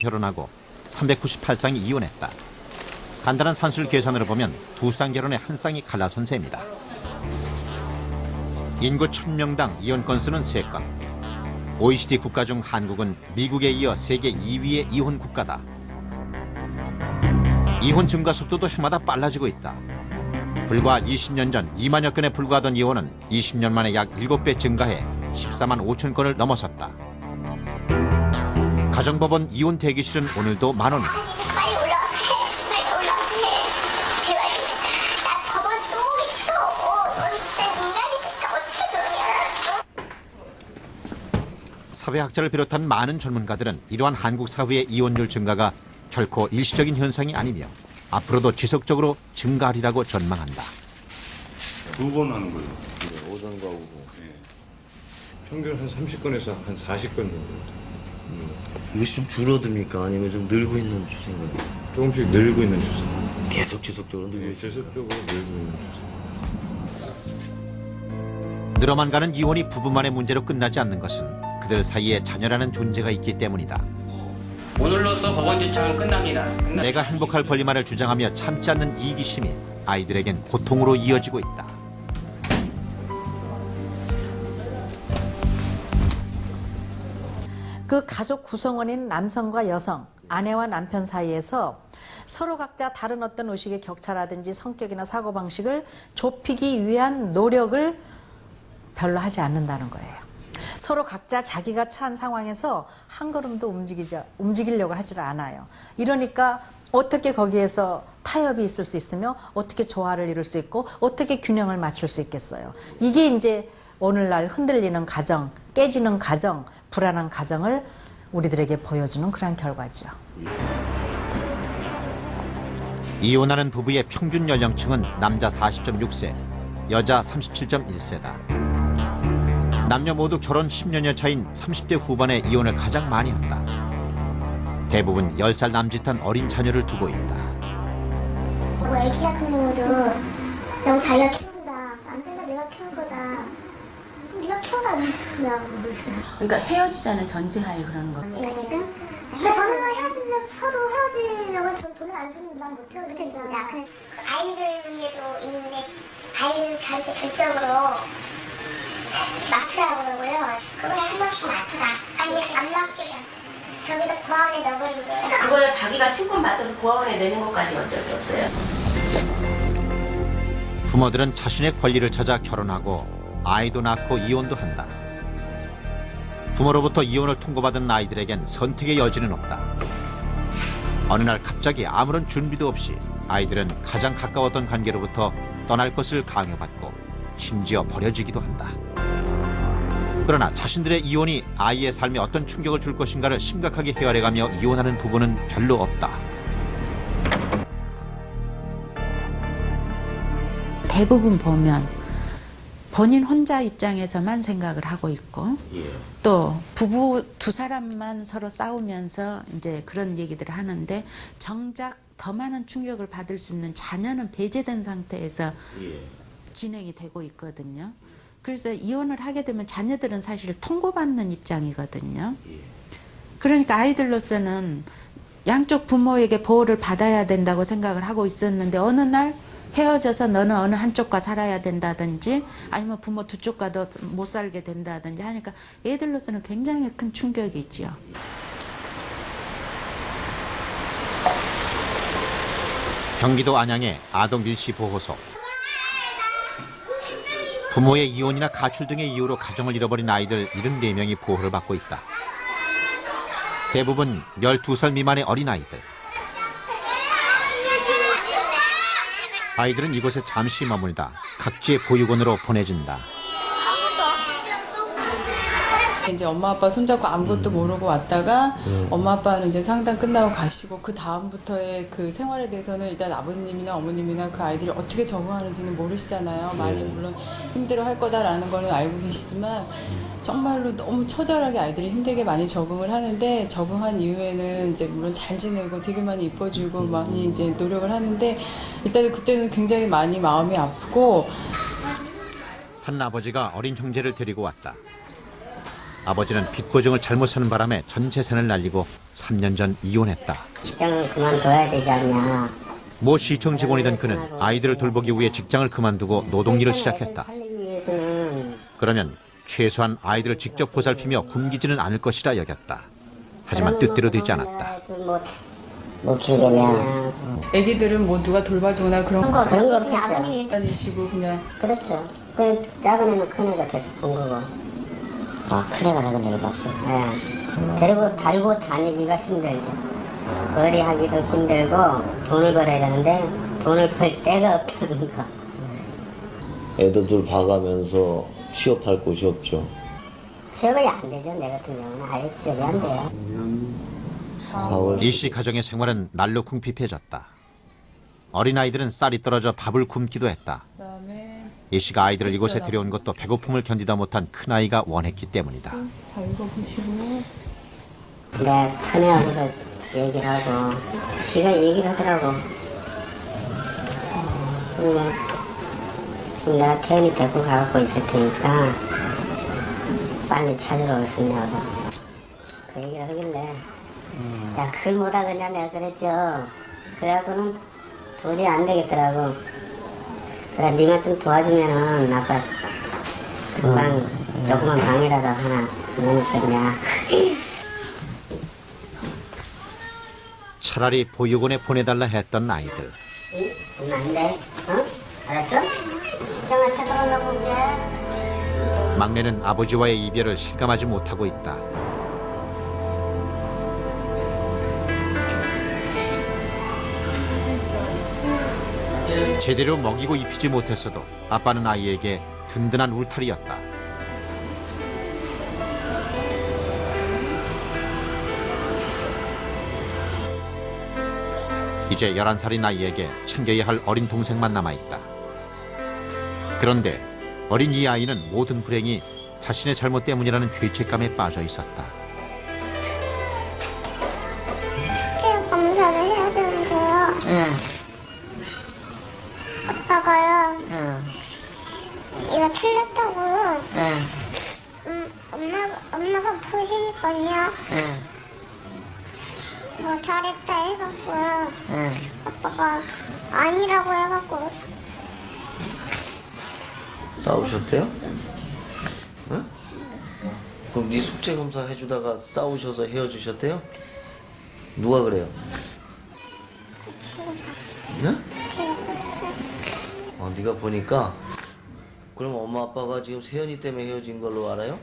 결혼하고 398쌍이 이혼했다. 간단한 산술 계산으로 보면 두 쌍 결혼에 한 쌍이 갈라선 셈이다. 인구 1000명당 이혼 건수는 3건. OECD 국가 중 한국은 미국에 이어 세계 2위의 이혼 국가다. 이혼 증가 속도도 해마다 빨라지고 있다. 불과 20년 전 2만여 건에 불과하던 이혼은 20년 만에 약 7배 증가해 14만 5천 건을 넘어섰다. 가정법원 이혼 대기실은 오늘도 만원이다. 빨리 올라와서 해. 빨리 올라와서 해. 제발. 나 법원 또 있어. 넌 진짜 인간이니까 어떻게 그러냐. 사회학자를 비롯한 많은 전문가들은 이러한 한국 사회의 이혼율 증가가 결코 일시적인 현상이 아니며 앞으로도 지속적으로 증가하리라고 전망한다. 2번 하는 거예요. 네, 오전과 오후. 예. 평균 한 30건에서 한 40건 정도. 이것이 좀 줄어듭니까? 아니면 좀 늘고 있는 추세인가요? 조금씩 늘고 있는 추세. 계속 지속적으로 늘고 예, 있어요. 지속적으로 늘고 있는 추세. 늘어만 가는 이혼이 부부만의 문제로 끝나지 않는 것은 그들 사이에 자녀라는 존재가 있기 때문이다. 오늘로 또 법원 제청은 끝납니다. 내가 행복할 권리만을 주장하며 참지 않는 이기심이 아이들에겐 고통으로 이어지고 있다. 그 가족 구성원인 남성과 여성, 아내와 남편 사이에서 서로 각자 다른 어떤 의식의 격차라든지 성격이나 사고방식을 좁히기 위한 노력을 별로 하지 않는다는 거예요. 서로 각자 자기가 처한 상황에서 한 걸음도 움직이려고 하질 않아요. 이러니까 어떻게 거기에서 타협이 있을 수 있으며 어떻게 조화를 이룰 수 있고 어떻게 균형을 맞출 수 있겠어요. 이게 이제 오늘날 흔들리는 가정, 깨지는 가정, 불안한 가정을 우리들에게 보여주는 그런 결과죠. 이혼하는 부부의 평균 연령층은 남자 40.6세, 여자 37.1세다. 남녀 모두 결혼 10년여 차인 30대 후반에 이혼을 가장 많이 한다. 대부분 10살 남짓한 어린 자녀를 두고 있다. 뭐 애기 같은 경우도 너무 자기가 키운다. 남편과 내가 키울 거다. 네가 키워라. 그냥 그러고 있어요. 그러니까 헤어지자는 전제하에 그러는 거예요. 그러니까 지금 근데 저는 헤어지자 서로 헤어지려고 전 돈을 안 주면 난 못 헤어지겠습니다. 그 아이들 위에도 있는데 아이는 저한테 전적으로 맡으라고 그러고요. 그거에 한 번씩 맡으라. 아니 안 맡기면 저기다 고아원에 넣어버리고요. 그러니까 그거야 자기가 친권 받아서 고아원에 내는 것까지 어쩔 수 없어요. 부모들은 자신의 권리를 찾아 결혼하고 아이도 낳고 이혼도 한다. 부모로부터 이혼을 통보받은 아이들에겐 선택의 여지는 없다. 어느 날 갑자기 아무런 준비도 없이 아이들은 가장 가까웠던 관계로부터 떠날 것을 강요받고 심지어 버려지기도 한다. 그러나 자신들의 이혼이 아이의 삶에 어떤 충격을 줄 것인가를 심각하게 헤아려가며 이혼하는 부부는 별로 없다. 대부분 보면 본인 혼자 입장에서만 생각을 하고 있고 예. 또 부부 두 사람만 서로 싸우면서 이제 그런 얘기들을 하는데 정작 더 많은 충격을 받을 수 있는 자녀는 배제된 상태에서 예. 진행이 되고 있거든요. 그래서 이혼을 하게 되면 자녀들은 사실 통보받는 입장이거든요. 예. 그러니까 아이들로서는 양쪽 부모에게 보호를 받아야 된다고 생각을 하고 있었는데 어느 날 헤어져서 너는 어느 한쪽과 살아야 된다든지 아니면 부모 두 쪽과도 못 살게 된다든지 하니까 애들로서는 굉장히 큰 충격이지요. 경기도 안양의 아동 밀시 보호소. 부모의 이혼이나 가출 등의 이유로 가정을 잃어버린 아이들 74명이 보호를 받고 있다. 대부분 12살 미만의 어린아이들. 아이들은 이곳에 잠시 머물다 각지의 보육원으로 보내진다. 이제 엄마 아빠 손잡고 아무것도 모르고 왔다가 엄마 아빠는 이제 상담 끝나고 가시고 그 다음부터의 그 생활에 대해서는 일단 아버님이나 어머님이나 그 아이들이 어떻게 적응하는지는 모르시잖아요. 많이 물론 힘들어할 거다라는 거는 알고 계시지만 정말로 너무 처절하게 아이들이 힘들게 많이 적응을 하는데 적응한 이후에는 이제 물론 잘 지내고 되게 많이 이뻐주고 많이 이제 노력을 하는데 일단 그때는 굉장히 많이 마음이 아프고 한 아버지가 어린 형제를 데리고 왔다. 아버지는 빚 보증을 잘못 서는 바람에 전 재산을 날리고 3년 전 이혼했다. 직장을 그만둬야 되지 않냐. 모 시청 직원이던 그는 아이들을 돌보기 위해 직장을 그만두고 노동일을 시작했다. 살리기 위해서는 그러면 최소한 아이들을 직접 보살피며 굶기지는 않을 것이라 여겼다. 하지만 뜻대로 되지 않았다. 못 키우겠냐. 애기들은 뭐 누가 돌봐주거나 그런 거 그런 거 없었죠. 다니시고 그냥 그렇죠. 그 작은 애는 큰 애가 계속 본 거고. 큰 애가 작은 애를 봤어요. 네. 데리고 달고 다니기가 힘들죠. 거리하기도 힘들고 돈을 벌어야 되는데 돈을 벌 데가 없다는 거. 애들들 봐가면서 취업할 곳이 없죠. 취업이 안 되죠. 내 같은 경우는 아예 취업이 안 돼요. 4월 이 씨 가정의 생활은 날로 궁핍해졌다. 어린아이들은 쌀이 떨어져 밥을 굶기도 했다. 그다음에 이 씨가 아이들을 이곳에 데려온 것도 배고픔을 견디다 못한 큰아이가 원했기 때문이다. 다 읽어보시고 내 큰애하고도 얘기를 하고 지가 얘기를 하더라고. 그리고 내가 태연이 데리고 가고 있을 테니까 빨리 찾으러 올 수 있냐고 그 얘기를 하길래 야 그걸 못하겠냐 내가 그랬죠. 그래갖고는 도저히 안 되겠더라고. 그래 네가 좀 도와주면은 아까 금방 조그만 방이라도 하나 넣었겠냐. 차라리 보육원에 보내달라 했던 아이들. 응? 안 돼. 어? 알았어? 형아 쳐다본다고 볼게. 막내는 아버지와의 이별을 실감하지 못하고 있다. 제대로 먹이고 입히지 못했어도 아빠는 아이에게 든든한 울타리였다. 이제 11살인 아이에게 챙겨야 할 어린 동생만 남아있다. 그런데 어린 이 아이는 모든 불행이 자신의 잘못 때문이라는 죄책감에 빠져 있었다. 숙제 검사를 해야 되는데요. 응. 아빠가요. 응. 이거 틀렸다고요. 응. 엄마가 보시니까요. 응. 뭐 잘했다 해갖고요. 응. 아빠가 아니라고 해갖고. 싸우셨대요? 응? 그럼 네 숙제 검사 해주다가 싸우셔서 헤어지셨대요? 누가 그래요? 응? 네가 보니까 그럼 엄마 아빠가 지금 세연이 때문에 헤어진 걸로 알아요?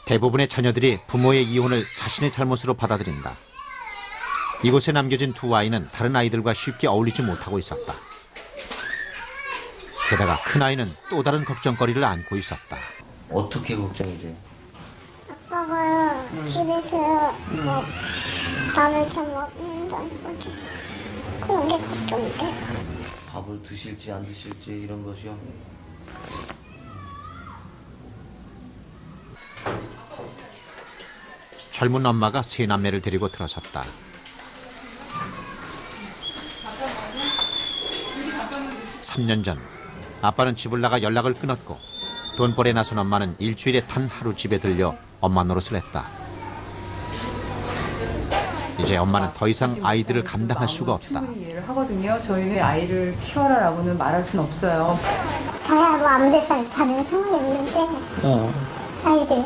대부분의 자녀들이 부모의 이혼을 자신의 잘못으로 받아들인다. 이곳에 남겨진 두 아이는 다른 아이들과 쉽게 어울리지 못하고 있었다. 게다가 큰아이는 또 다른 걱정거리를 안고 있었다. 어떻게 걱정이 돼요? 아빠가요. 집에서 뭐 밥을 잘 먹는다는 거죠. 그런 게 걱정이 돼요. 밥을 드실지 안 드실지 이런 것이요? 젊은 엄마가 세 남매를 데리고 들어섰다. 삼 년 전 아빠는 집을 나가 연락을 끊었고 돈벌이에 나선 엄마는 일주일에 단 하루 집에 들려 엄마 노릇을 했다. 이제 엄마는 더 이상 아이들을 감당할 수가 없다. 충분히 이해를 하거든요. 저희는 아이를 키워라라고는 말할 수는 없어요. 저야 뭐 아무 데서 사는 상황이 없는데 아이들